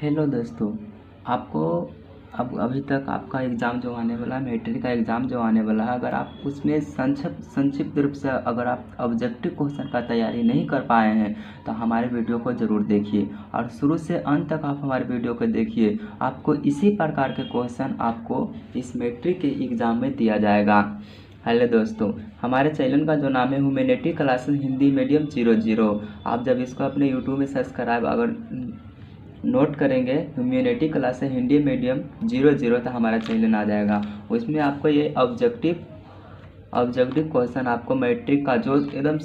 Hello दोस्तों। आपको अब अभी तक आपका एग्ज़ाम जो आने वाला है, मैट्रिक का एग्ज़ाम जो आने वाला है, अगर आप उसमें संक्षिप्त रूप से अगर आप ऑब्जेक्टिव क्वेश्चन का तैयारी नहीं कर पाए हैं तो हमारे वीडियो को ज़रूर देखिए और शुरू से अंत तक आप हमारे वीडियो को देखिए। आपको इसी प्रकार के क्वेश्चन आपको इस मैट्रिक के एग्ज़ाम में दिया जाएगा। हेलो दोस्तों, हमारे चैनल का जो नाम है ह्यूमैनिटी क्लासेस हिंदी मीडियम 00। आप जब इसको अपने यूट्यूब में सब्सक्राइब अगर नोट करेंगे ह्यूमैनिटी क्लास हिंदी मीडियम 00 तो हमारा चैनल आ जाएगा। उसमें आपको ये ऑब्जेक्टिव क्वेश्चन आपको मैट्रिक का जो एकदम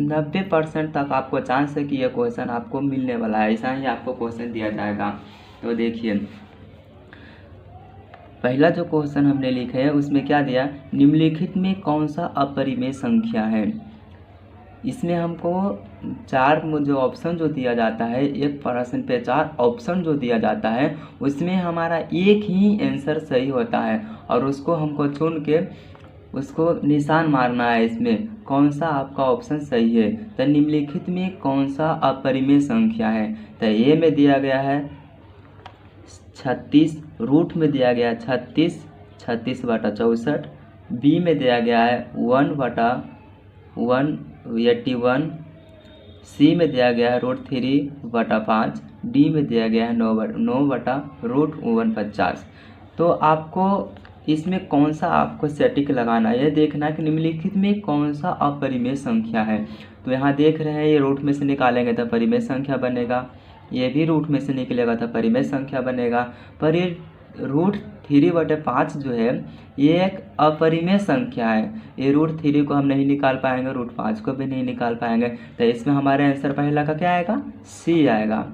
90% तक आपको चांस है कि ये क्वेश्चन आपको मिलने वाला है, ऐसा ही आपको क्वेश्चन दिया जाएगा। तो देखिए, पहला जो क्वेश्चन हमने लिखे है उसमें क्या दिया, निम्नलिखित में कौन सा अपरिमेय संख्या है। इसमें हमको चार जो ऑप्शन जो दिया जाता है, एक प्रश्न पे 4 ऑप्शन जो दिया जाता है उसमें हमारा एक ही आंसर सही होता है और उसको हमको चुन के उसको निशान मारना है इसमें कौन सा आपका ऑप्शन सही है। तो निम्नलिखित में कौन सा अपरिमेय संख्या है। तो ए में दिया गया है 36, रूट में दिया गया है 36/64, बी में दिया गया है 1/181, सी में दिया गया है √3/5, डी में दिया गया है 9/√150। तो आपको इसमें कौन सा आपको सेटिक लगाना है, यह देखना है कि निम्नलिखित में कौन सा अपरिमेय संख्या है। तो यहाँ देख रहे हैं ये रूट में से निकालेंगे तो परिमेय संख्या बनेगा, ये भी रूट में से निकलेगा तो परिमेय संख्या बनेगा। पर ये √3/5 जो है ये एक अपरिमेय संख्या है। ये √3 को हम नहीं निकाल पाएंगे, √5 को भी नहीं निकाल पाएंगे। तो इसमें हमारे आंसर पहला का क्या आएगा, सी आएगा।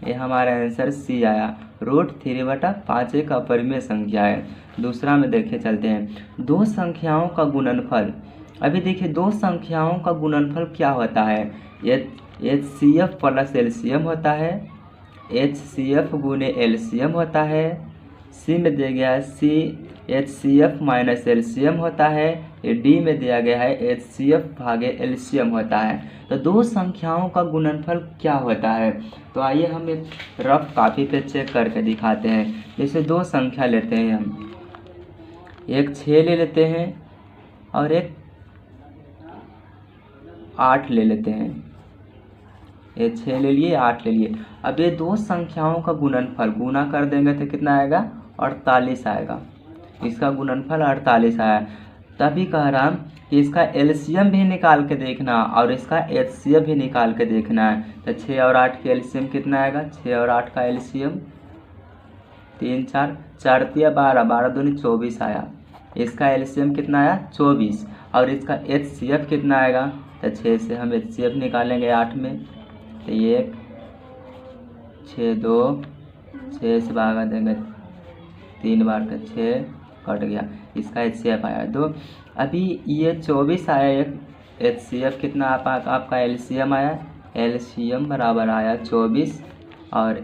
ये हमारा आंसर सी आया। √3/5 एक अपरिमेय संख्या है। दूसरा में देखे चलते हैं, दो संख्याओं का गुणनफल। अभी देखिए, दो संख्याओं का गुणनफल क्या होता है, HCF प्लस LCM होता है, HCF गुने LCM होता है, सी में दिया गया है HCF माइनस LCM होता है, ये डी में दिया गया है HCF भागे LCM होता है। तो दो संख्याओं का गुणनफल क्या होता है। तो आइए हम एक रफ कॉपी पे चेक करके दिखाते हैं। जैसे दो संख्या लेते हैं हम, एक 6 ले लेते हैं और एक 8 ले लेते हैं। ये 6 ले लिए, 8 ले लिए। अब ये दो संख्याओं का गुणनफल गुना कर देंगे तो कितना आएगा, 48 आएगा। इसका गुणनफल 48 आया। तभी कह रहा हूँ कि इसका LCM भी निकाल के देखना और इसका HCF भी निकाल के देखना है। तो 6 और 8 के LCM कितना आएगा, 6 और 8 का LCM 3 4 4 3 12, 12 दूनी 24 आया। इसका LCM कितना आया, 24। और इसका HCF कितना आएगा, तो 6 से हम HCF निकालेंगे 8 में, तो 1 6 2, 6 से भागा देंगे 3 बार का 6 कट गया। इसका HCF आया 2। अभी ये 24 आया, एक HCF कितना आपका LCM आया, LCM बराबर आया 24 और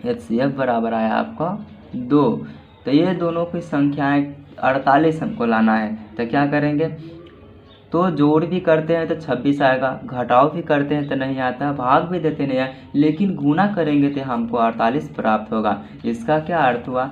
HCF बराबर आया आपका 2। तो ये दोनों की संख्याएं 48 हमको लाना है। तो क्या करेंगे, तो जोड़ भी करते हैं तो 26 आएगा, घटाव भी करते हैं तो नहीं आता, भाग भी देते नहीं है, लेकिन गुना करेंगे तो हमको 48 प्राप्त होगा। इसका क्या अर्थ हुआ,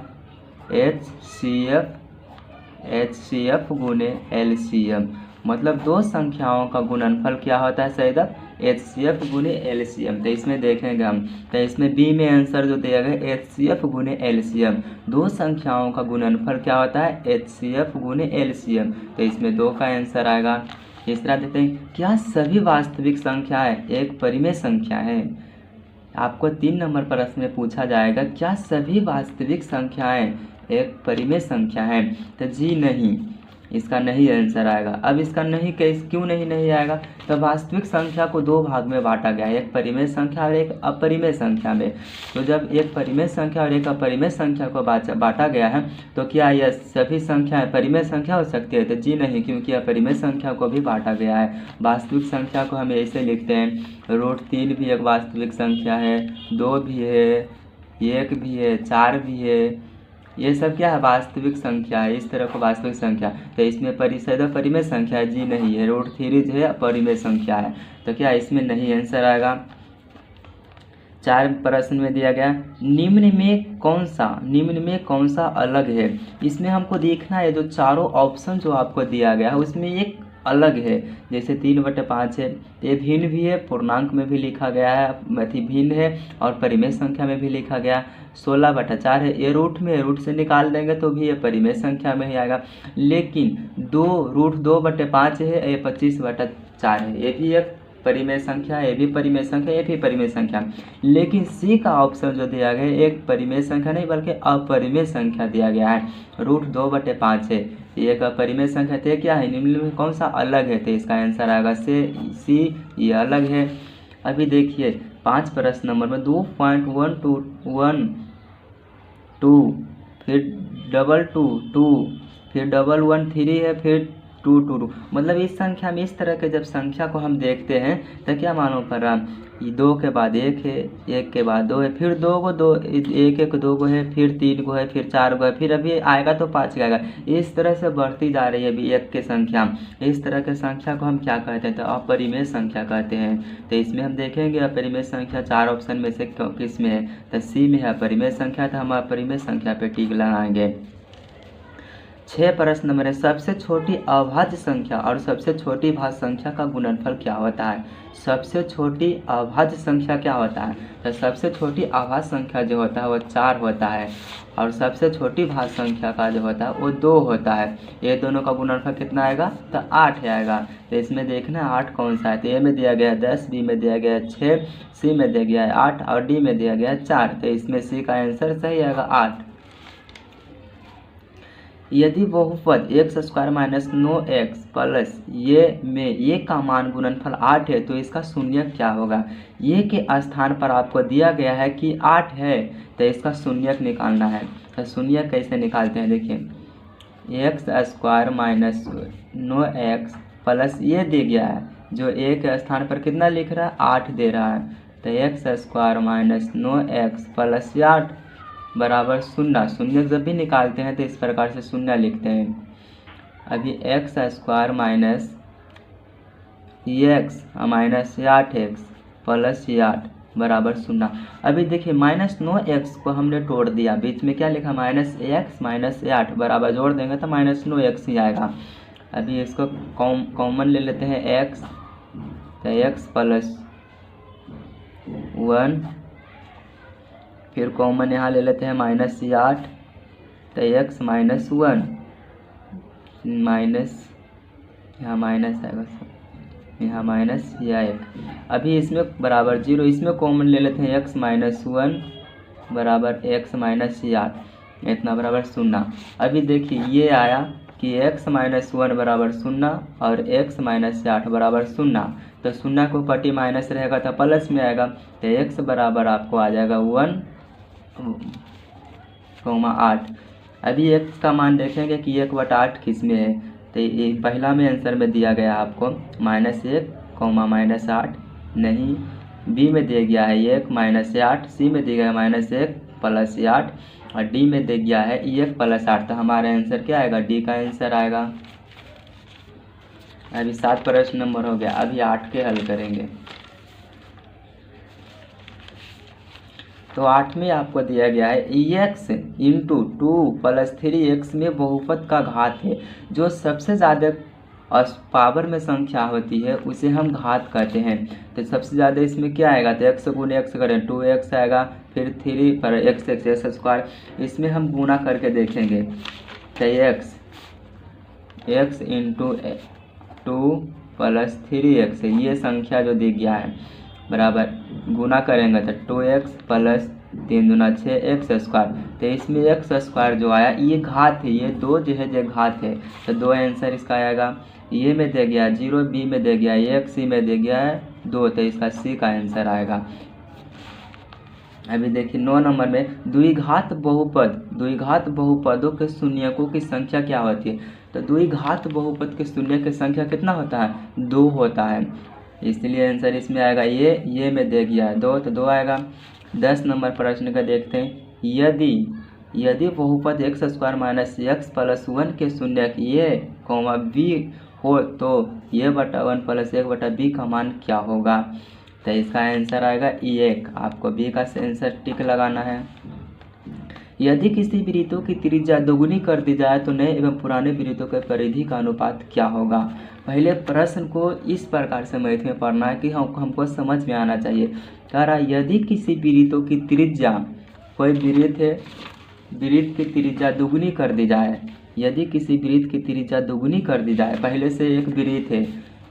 HCF गुने LCM, मतलब दो संख्याओं का गुणनफल क्या होता है सैदब, HCF गुने LCM। तो इसमें देखेंगे हम, तो इसमें बी में आंसर जो दिया गया HCF गुने LCM, दो संख्याओं का गुणनफल क्या होता है, HCF गुने LCM। तो इसमें 2 का आंसर आएगा। तीसरा देते हैं, क्या सभी वास्तविक संख्याएं एक परिमेय संख्या है। आपको 3 नंबर प्रश्न में पूछा जाएगा, क्या सभी वास्तविक संख्याएं एक परिमेय संख्या है। तो जी नहीं, इसका नहीं आंसर आएगा। अब इसका नहीं क्यों नहीं आएगा, तो वास्तविक संख्या को 2 भाग में बांटा गया है, एक परिमेय संख्या और एक अपरिमेय संख्या में। तो जब एक परिमेय संख्या और एक अपरिमेय संख्या को बांटा गया है तो क्या यह सभी संख्याएं परिमेय संख्या हो सकती है। तो जी नहीं, क्योंकि अपरिमेय संख्या को भी बांटा गया है। वास्तविक संख्या को हम ऐसे लिखते हैं, √3 भी एक वास्तविक संख्या है, 2 भी है, 1 भी है, 4 भी है, ये सब क्या है, वास्तविक संख्या है। इस तरह को वास्तविक संख्या, तो इसमें परिमेय संख्या है, जी नहीं है। √3 जो है परिमेय संख्या है। तो क्या इसमें नहीं आंसर आएगा। 4 प्रश्न में दिया गया निम्न में कौन सा अलग है। इसमें हमको देखना है जो चारों ऑप्शन जो आपको दिया गया है उसमें एक अलग है। जैसे 3/5 है, ये भिन्न भी है, पूर्णांक में भी लिखा गया है, भिन्न है और परिमेय संख्या में भी लिखा गया। 16/4 है, ये रूट में है, रूट से निकाल देंगे तो भी ये परिमेय संख्या में ही आएगा। लेकिन √2/5 है, ये 25/4 है, ये भी एक परिमेय संख्या, ये भी परिमेय संख्या, ये भी परिमेय संख्या। लेकिन सी का ऑप्शन जो दिया गया है एक परिमेय संख्या नहीं बल्कि अपरिमेय संख्या दिया गया है। √2/5 है, ये एक अपरिमेय संख्या थे, क्या है निम्न में कौन सा अलग है, तो इसका आंसर आएगा सी, ये अलग है। अभी देखिए 5 प्रश्न नंबर में 2.121 फिर 222 फिर 113 है, फिर 222 मतलब इस संख्या में इस तरह के जब संख्या को हम देखते हैं तो क्या मालूम पड़ रहा है, 2 के बाद 1 है, 1 के बाद 2 है, फिर 2 को 2, 1 2 को है, फिर 3 को है, फिर 4 को है, फिर अभी आएगा तो 5 आएगा। इस तरह से बढ़ती जा रही है अभी 1 की संख्या। इस तरह के संख्या को हम क्या कहते हैं, तो अपरिमेय संख्या कहते हैं। तो इसमें हम देखेंगे अपरिमेय संख्या 4 ऑप्शन में से किस में है, तो सी में है अपरिमेय संख्या, तो हम अपरिमेय संख्या पे टिक लगाएंगे। 6 प्रश्न नंबर है सबसे छोटी अभाज्य संख्या और सबसे छोटी भाज्य संख्या का गुणनफल क्या होता है। सबसे छोटी अभाज्य संख्या क्या होता है, तो सबसे छोटी अभाज्य संख्या जो होता है वो 4 होता है और सबसे छोटी भाज्य संख्या का जो होता है वो 2 होता है। ये दोनों का गुणनफल कितना आएगा, तो 8 आएगा। तो इसमें देखना 8 कौन सा है, तो ए में दिया गया है 10, बी में दिया गया है 6, सी में दिया गया है 8 और डी में दिया गया है 4। तो इसमें सी का आंसर सही आएगा 8। यदि बहुपद x² - 9x प्लस ये का मान गुणनफल 8 है तो इसका शून्य क्या होगा। ये के स्थान पर आपको दिया गया है कि 8 है तो इसका शून्यक निकालना है। तो शून्यक कैसे निकालते हैं, देखिए x² - 9x प्लस ये दे गया है जो a के स्थान पर कितना लिख रहा है 8 दे रहा है, तो x² - 9x प्लस 8 बराबर 0। शून्य जब भी निकालते हैं तो इस प्रकार से शून्य लिखते हैं। अभी x² - 8x प्लस 8 बराबर 0। अभी देखिए -9x को हमने तोड़ दिया, बीच में क्या लिखा -x - 8 बराबर जोड़ देंगे तो -9x ही आएगा। अभी इसको कॉमन ले लेते हैं x, तो x प्लस 1 फिर कॉमन यहाँ ले लेते हैं -8, तो x - 1 माइनस यहाँ माइनस आएगा सब, यहाँ माइनस या 1। अभी इसमें बराबर 0, इसमें कॉमन ले लेते हैं x - 1 बराबर x - 8, इतना बराबर 0। अभी देखिए ये आया कि x - 1 बराबर 0 और x - 8 बराबर 0, तो 0 को पट्टी माइनस रहेगा तो प्लस में आएगा, तो x बराबर आपको आ जाएगा 1,8। अभी x का मान देखेंगे कि 1/8 किस में है, तो ये पहला में आंसर में दिया गया आपको -1, -8 नहीं, बी में दिया गया है 1 - 8, सी में दिया गया है -1 प्लस 8 और डी में दे गया है 1 प्लस 8। तो हमारा आंसर क्या आएगा, डी का आंसर आएगा। अभी 7 प्रश्न नंबर हो गया, अभी 8 के हल करेंगे। तो 8 में आपको दिया गया है x × 2 + 3x में बहुपद का घात है। जो सबसे ज़्यादा पावर में संख्या होती है उसे हम घात कहते हैं। तो सबसे ज़्यादा इसमें क्या आएगा, तो x × x करें 2x आएगा, फिर 3 पर x² इसमें हम गुना करके देखेंगे। तो x × 2 + 3x ये संख्या जो दी गया है बराबर गुना करेंगे तो 2x + 3 दूना 6x²। तो इसमें x² जो आया ये घात है, ये 2 जो है जो घात है, तो 2 आंसर इसका आएगा। ये में दे गया 0, बी में दे गया 1, सी में दे गया है 2, तो इसका सी का आंसर आएगा। अभी देखिए 9 नंबर में द्विघात बहुपदों के शून्यकों की संख्या क्या होती है। तो द्विघात बहुपद के शून्य की संख्या कितना होता है, 2 होता है, इसलिए आंसर इसमें आएगा ये में दे गया है 2, तो 2 आएगा। 10 नंबर प्रश्न का देखते हैं, यदि बहुपद x² - x + 1 के शून्यक a, b हो तो a/1 + 1/b का मान क्या होगा। तो इसका आंसर आएगा E1। आपको बी का आंसर टिक लगाना है। यदि किसी वृत्तों की त्रिज्या दोगुनी कर दी जाए तो नए एवं पुराने वृत्तों के परिधि का अनुपात क्या होगा। पहले प्रश्न को इस प्रकार से मैथ में पढ़ना है कि हमको समझ में आना चाहिए। कह रहा है यदि किसी वृत्तों की त्रिज्या, कोई वृत्त है, वृत्त की त्रिज्या दोगुनी कर दी जाए, यदि किसी वृत्त की त्रिज्या दोगुनी कर दी जाए, पहले से एक वृत्त है,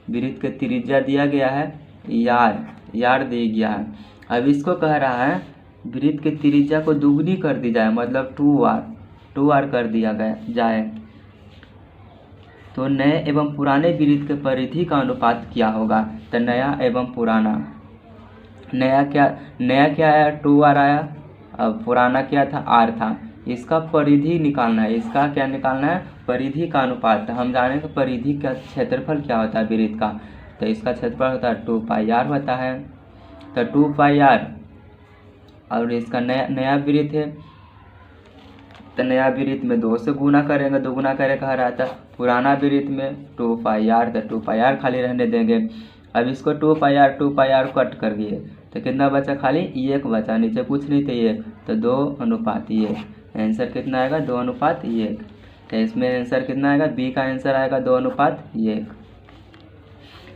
वृत्त की त्रिज्या दिया गया है यार दिया गया है। अब इसको कह रहा है वृत्त की त्रिज्या को दोगुनी कर दी जाए, मतलब 2r कर दिया गया जाए, तो नए एवं पुराने वृत्त के परिधि का अनुपात क्या होगा। तो नया एवं पुराना, नया क्या आया, 2r आया, अब पुराना क्या था, r था। इसका परिधि निकालना है, इसका क्या निकालना है, परिधि का अनुपात। हम जानेंगे परिधि का क्षेत्रफल क्या होता है वृत्त का, तो इसका क्षेत्रफल होता है 2πr होता है। तो 2πr, और इसका नया वृत्त है, तो नया वृत्त में 2 से गुना करेंगे, दोगुना करे कहा रहा था। पुराना वृत्त में 2πr, तो 2πr खाली रहने देंगे। अब इसको 2πr कट कर दिए तो कितना बचा, खाली 1 बचा, नीचे कुछ नहीं थे 1, तो 2:1। आंसर कितना आएगा, 2:1। तो इसमें आंसर कितना आएगा, बी का आंसर आएगा 2:1।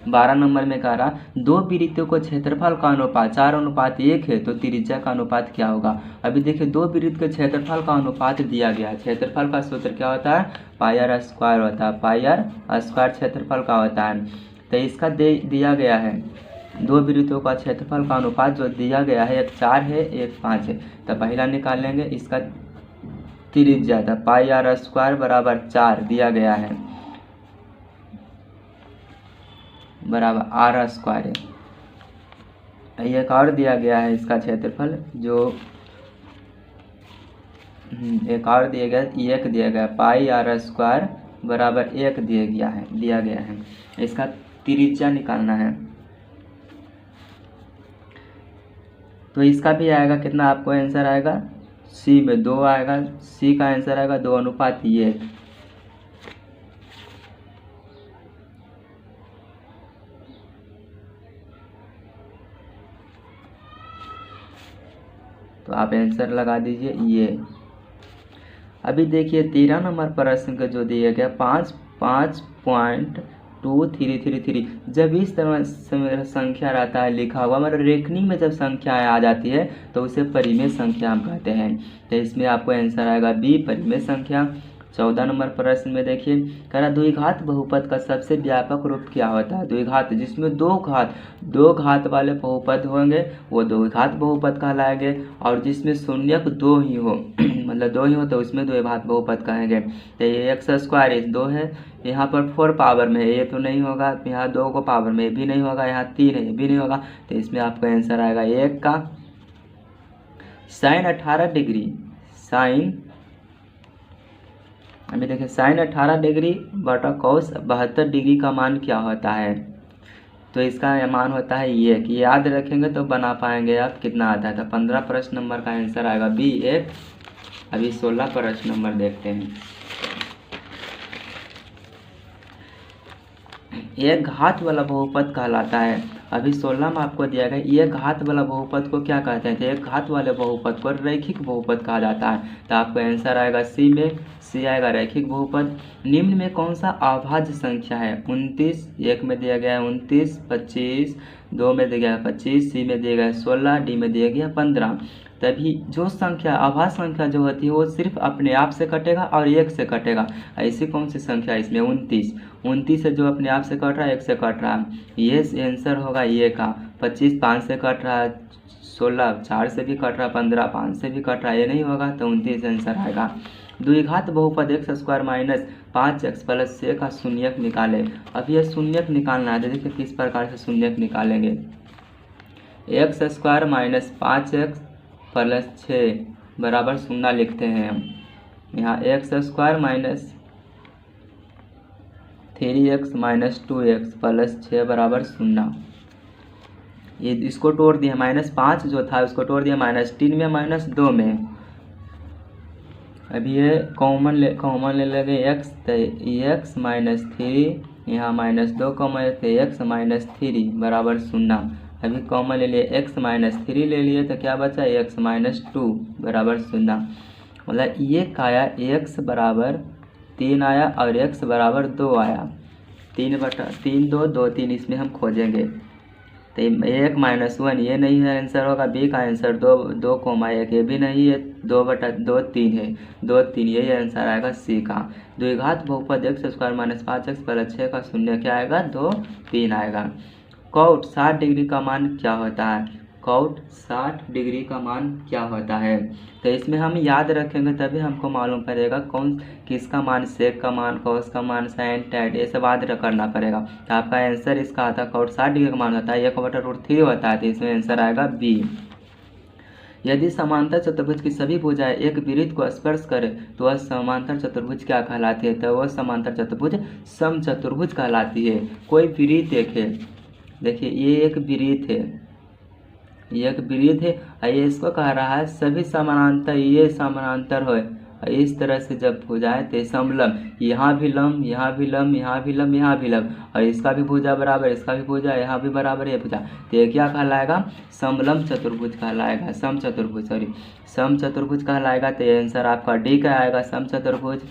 12 नंबर में कह रहा दो वृत्तों को क्षेत्रफल का अनुपात 4:1 है तो त्रिज्या का अनुपात क्या होगा। अभी देखिए दो वृत्त के क्षेत्रफल का अनुपात दिया गया है। क्षेत्रफल का सूत्र क्या होता है, πr² होता है, πr² क्षेत्रफल का होता है। तो इसका दिया गया है दो वृत्तों का क्षेत्रफल का अनुपात जो दिया गया है, एक 4 है एक 5 है। तो पहला निकाल लेंगे, इसका त्रिज्या था πr² बराबर 4 दिया गया है, बराबर r² है। एक और दिया गया है इसका क्षेत्रफल, जो एक और दिया गया, 1 दिया गया, πr² बराबर 1 दिया गया है। इसका त्रिज्या निकालना है, तो इसका भी आएगा कितना, आपको आंसर आएगा सी में 2 आएगा, सी का आंसर आएगा 2:1। तो आप आंसर लगा दीजिए ये। अभी देखिए 13 नंबर प्रश्न का जो दिया गया 5.2333, जब इस तरह संख्या रहता है लिखा हुआ, मतलब रेखनी में जब संख्याएं आ जाती है तो उसे परिमेय संख्या हम कहते हैं। तो इसमें आपको आंसर आएगा बी, परिमेय संख्या। 14 नंबर प्रश्न में देखिए कह रहा द्विघात बहुपद का सबसे व्यापक रूप क्या होता है। द्विघात जिसमें दो घात वाले बहुपद होंगे वो द्विघात बहुपद कहलाएंगे, और जिसमें शून्यक 2 ही हो मतलब 2 ही हो तो उसमें द्विघात बहुपद कहेंगे। तो ये x² 2 है, यहाँ पर 4 पावर में है, ये तो नहीं होगा, यहाँ 2 को पावर में भी नहीं होगा, यहाँ 3 है ये भी नहीं होगा। तो इसमें आपका आंसर आएगा 1 का। sin 18 डिग्री, अभी देखिए sin 18 डिग्री बटा cos 72 डिग्री का मान क्या होता है। तो इसका मान होता है ये, कि याद रखेंगे तो बना पाएंगे आप कितना आता है। तो 15 प्रश्न नंबर का आंसर आएगा बी 1। अभी 16 प्रश्न नंबर देखते हैं। एक घात वाला बहुपद कहलाता है। अभी 16 में आपको दिया गया ये घात वाला बहुपद को क्या कहते हैं। तो एक घात वाले बहुपद को रैखिक बहुपद कहा जाता है। तो आपका आंसर आएगा सी में, सी आएगा रैखिक बहुपद। निम्न में कौन सा अभाज्य संख्या है। 29, 1 में दिया गया है 29, 25, 2 में दिया गया है 25, सी में दिया गया है 16, डी में दिया गया है 15। तभी जो संख्या अभाज्य संख्या जो होती है वो सिर्फ अपने आप से कटेगा और 1 से कटेगा। ऐसी कौन सी संख्या है इसमें 29 है जो अपने आप से कट रहा है, 1 से कट रहा है, ये आंसर होगा ये का। 25 5 से कट रहा है, 16 4 से भी कट रहा है, 15 5 से भी कट रहा है, ये नहीं होगा तो 29 आंसर आएगा। द्विघात बहुपद x² - 5x + 6 का शून्यक निकाले। अब ये शून्यक निकालना है, देखिए किस प्रकार से शून्यक निकालेंगे। x² - 5x + 6 बराबर 0 लिखते हैं हम। यहाँ x² - 3x - 2x + 6 बराबर 0। ये इसको तोड़ दिया, -5 जो था उसको तोड़ दिया -3 में -2 में। अभी ये कॉमन ले लेंगे x, तो x - 3 यहाँ -2 कॉमन, तो x - 3 बराबर 0। अभी कॉमन ले लिए, x माइनस 3 ले लिए तो क्या बचा, x माइनस 2 बराबर 0। मतलब ये का आया x बराबर 3 आया और x बराबर 2 आया। 3/3 2 2 3 इसमें हम खोजेंगे तो 1 माइनस 1 ये नहीं है आंसर होगा। बी का आंसर 2,1 ये भी नहीं है। 2/2 3 है, 2 3 यही आंसर आएगा सी का। द्विघात बहुपद x² माइनस 5x + 6 का शून्य क्या आएगा, 2 3 आएगा। कॉट 60 डिग्री का मान क्या होता है, कॉट 60 डिग्री का मान क्या होता है। तो इसमें हम याद रखेंगे तभी हमको मालूम पड़ेगा कौन किसका मान, सेक का मान, कॉस का मान, साइन, टैन, ये सब याद करना पड़ेगा। तो आपका आंसर इसका आता है कॉट 60 डिग्री का मान होता है 1/√3 होता है, तो इसमें आंसर आएगा बी। यदि समांतर चतुर्भुज की सभी भुजाएं एक वृत्त को स्पर्श करें तो वह समांतर चतुर्भुज क्या कहलाती है, तो वह समांतर चतुर्भुज समचतुर्भुज कहलाती है। कोई वृत्त एक है, देखिए ये एक वृत्त है, ये एक वृत्त है और ये इसको कह रहा है सभी समानांतर, ये समानांतर हो और इस तरह से जब भुजाएं तो समलम, यहाँ भी लम, यहाँ भी लम, यहाँ भी लम, यहाँ भी लम, और इसका भी भुजा बराबर, इसका भी भुजा, यहाँ भी बराबर ये भुजा, तो ये क्या कहलाएगा, समलम चतुर्भुज कहलाएगा, समचतुर्भुज, सॉरी समचतुर्भुज कहलाएगा। तो ये आंसर आपका डी का आएगा, समचतुर्भुज।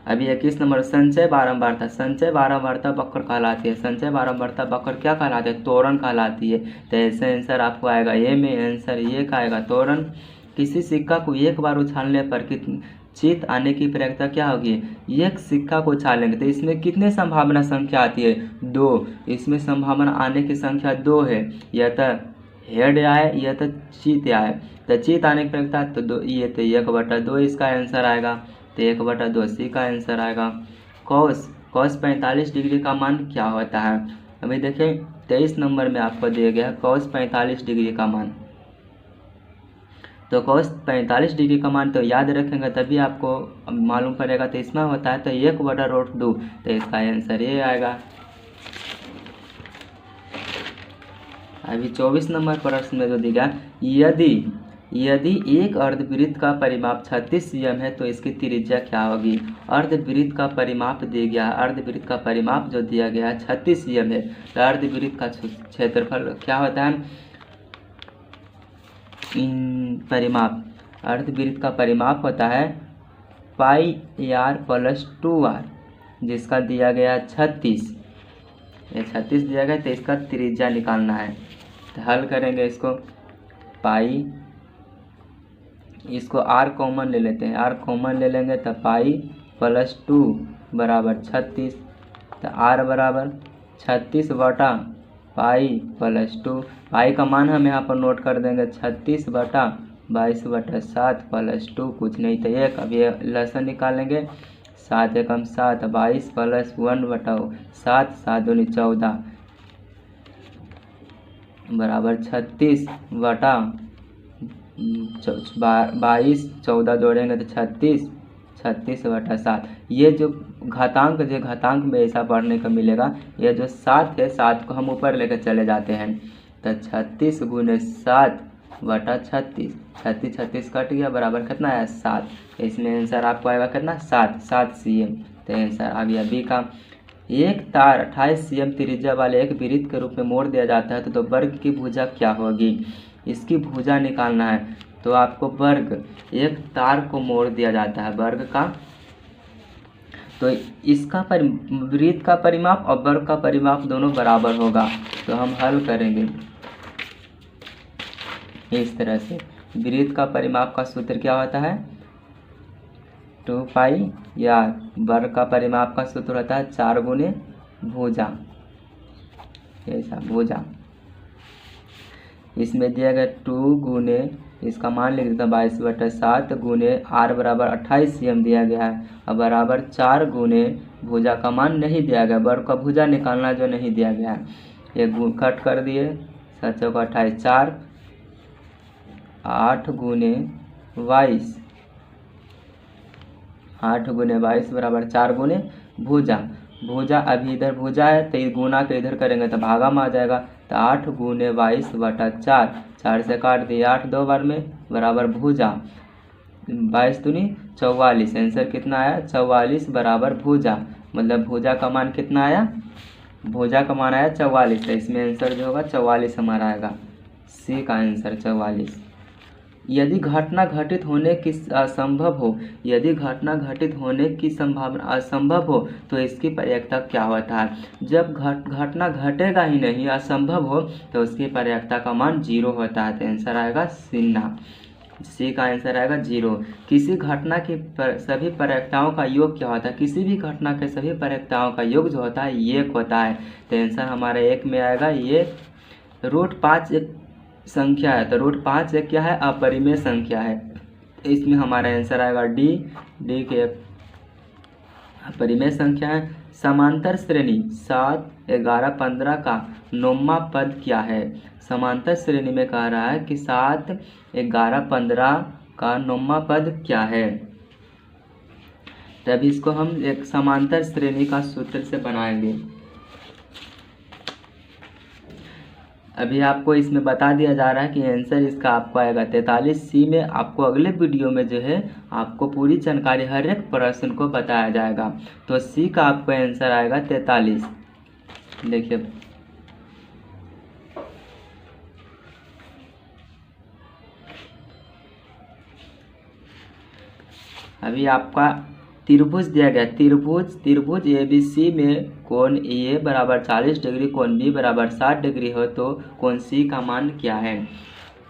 अभी 21 नंबर, संचय बारंबारता, संचय बारंबारता वक्र कहलाती है। संचय बारंबारता वक्र क्या कहलाती है, त्वरण कहलाती है। तो ऐसे आंसर आपको आएगा ए में, आंसर ये का आएगा त्वरण। किसी सिक्का को एक बार उछालने पर कितनी चित आने की प्रक्रिया क्या होगी, एक सिक्का को उछालेंगे तो इसमें कितने संभावना संख्या आती है, 2। इसमें संभावना आने की संख्या 2 है, या तो हेड आए या तो चित आए। तो चित आने की प्रक्रिया तो 2, ये तो 1/2 इसका आंसर आएगा, तो 1/2 सी का आंसर आएगा। कॉस 45 डिग्री का मान क्या होता है। अभी देखें 23 नंबर में आपको दिया गया कॉस 45 डिग्री का मान। तो कॉस 45 डिग्री का मान तो याद रखेंगे तभी आपको मालूम पड़ेगा। तो इसमें होता है तो 1/√2, तो इसका आंसर ये आएगा। अभी 24 नंबर प्रश्न में जो दिया, यदि एक अर्धवृत्त का परिमाप 36 cm है तो इसकी त्रिज्या क्या होगी। अर्धवृत्त का परिमाप दिया गया, अर्धवृत्त का परिमाप जो दिया गया है 36 cm है, तो अर्धवृत्त का क्षेत्रफल क्या होता है, परिमाप, अर्धवृत्त का परिमाप होता है πr + 2r, जिसका दिया गया 36, ये 36 दिया गया, तो इसका त्रिज्या निकालना है। तो हल करेंगे इसको, पाई, इसको r कॉमन ले लेते हैं, r कॉमन ले लेंगे तो पाई + 2 बराबर 36, तो r बराबर 36 बटा पाई + 2। पाई का मान हम यहाँ पर नोट कर देंगे, 36 बटा 22/7 + 2 कुछ नहीं तो 1। अब ये लसन निकालेंगे, 7 एकम 7, 22 + 1/7, 7 दूनी 14 बराबर 36 बटा 22, 14 जोड़ेंगे तो 36, 36/7। ये जो घातांक में ऐसा पढ़ने को मिलेगा, ये जो 7 है 7 को हम ऊपर लेकर चले जाते हैं, तो 36 × 7/36, 36 कट गया, बराबर कितना है 7। इसमें आंसर आपको आएगा कितना, 7 cm। तो आंसर आ गया बी का। एक तार 28 cm त्रिज्या वाले एक वृत्त के रूप में मोड़ दिया जाता है तो वर्ग की भुजा क्या होगी, इसकी भुजा निकालना है। तो आपको वर्ग, एक तार को मोड़ दिया जाता है वर्ग का, तो इसका वृत्त का परिमाप और वर्ग का परिमाप दोनों बराबर होगा। तो हम हल करेंगे इस तरह से। वृत्त का परिमाप का सूत्र क्या होता है, 2πr, वर्ग का परिमाप का सूत्र होता है 4 × भुजा, ऐसा भुजा। इसमें दिया गया 2 इसका मान लिख देता 22/7 × r बराबर 28 cm दिया गया है, और बराबर 4 × भुजा का मान नहीं दिया गया, वर्ग का भुजा निकालना जो नहीं दिया गया है। ये कट कर दिए, 7 × 28 4, 8 × 22, 8 × 22 बराबर 4 × भुजा। भुजा अभी इधर भुजा है तो गुना के इधर करेंगे तो भागा में आ जाएगा, तो 8 × 22/4, 4 से काट दिए 8 2 बार में, बराबर भुजा 22 दूनी 44। आंसर कितना आया, 44 बराबर भुजा, मतलब भुजा का मान कितना आया भुजा का मान आया 44 है, इसमें आंसर जो होगा 44 हमारा आएगा, सी का आंसर 44। यदि घटना घटित होने की असंभव हो, यदि घटना घटित होने की संभावना असंभव हो तो इसकी प्रयोक्ता क्या होता है? जब घटना घटेगा ही नहीं, असंभव हो, तो उसकी प्रयोक्ता का मान 0 होता है। तो आंसर आएगा सी का आंसर आएगा 0। किसी घटना की सभी प्रयोक्ताओं का योग क्या होता है? किसी भी घटना के सभी प्रयोक्ताओं का योग जो होता है 1 होता है। तो आंसर हमारा 1 में आएगा ये। √5 एक संख्या है, तो √5 एक क्या है? अपरिमेय संख्या है। इसमें हमारा आंसर आएगा डी के अपरिमेय संख्या है। समांतर श्रेणी 7, 11, 15 का नौवां पद क्या है? समांतर श्रेणी में कह रहा है कि 7, 11, 15 का नौवां पद क्या है? तब इसको हम एक समांतर श्रेणी का सूत्र से बनाएंगे। अभी आपको इसमें बता दिया जा रहा है कि आंसर इसका आपको आएगा 43। सी में आपको अगले वीडियो में जो है आपको पूरी जानकारी हर एक प्रश्न को बताया जाएगा। तो सी का आपको आंसर आएगा 43। देखिए अभी आपका त्रिभुज दिया गया, त्रिभुज ABC में कोण ए बराबर 40 डिग्री, कोण बी बराबर 60 डिग्री हो तो कोण सी का मान क्या है?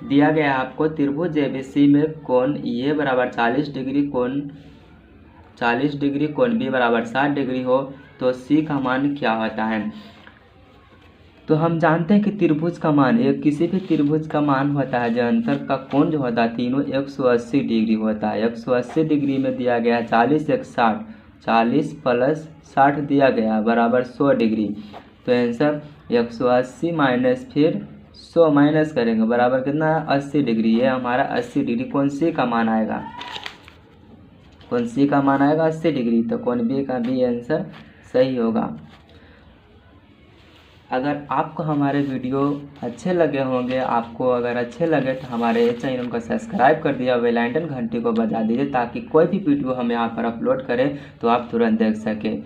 दिया गया है आपको त्रिभुज ABC में कोण ए बराबर 40 डिग्री, कोण बी बराबर 60 डिग्री हो तो सी का मान क्या होता है? तो हम जानते हैं कि त्रिभुज का मान, एक किसी भी त्रिभुज का मान होता है जो अंतर का कोण जो होता है तीनों 180 डिग्री होता है। 180 डिग्री में दिया गया 40 1 60, 40 प्लस 60 दिया गया बराबर 100 डिग्री। तो आंसर 180 माइनस फिर 100 माइनस करेंगे बराबर कितना है? 80 डिग्री। ये हमारा 80 डिग्री कौन सी का मान आएगा? कौन सी का मान आएगा? 80 डिग्री। तो कौन बी का भी आंसर सही होगा। अगर आपको हमारे वीडियो अच्छे लगे होंगे, आपको अगर अच्छे लगे तो हमारे चैनल को सब्सक्राइब कर दिया, बेल आइकन घंटी को बजा दीजिए ताकि कोई भी वीडियो हम यहाँ पर अपलोड करें तो आप तुरंत देख सकें।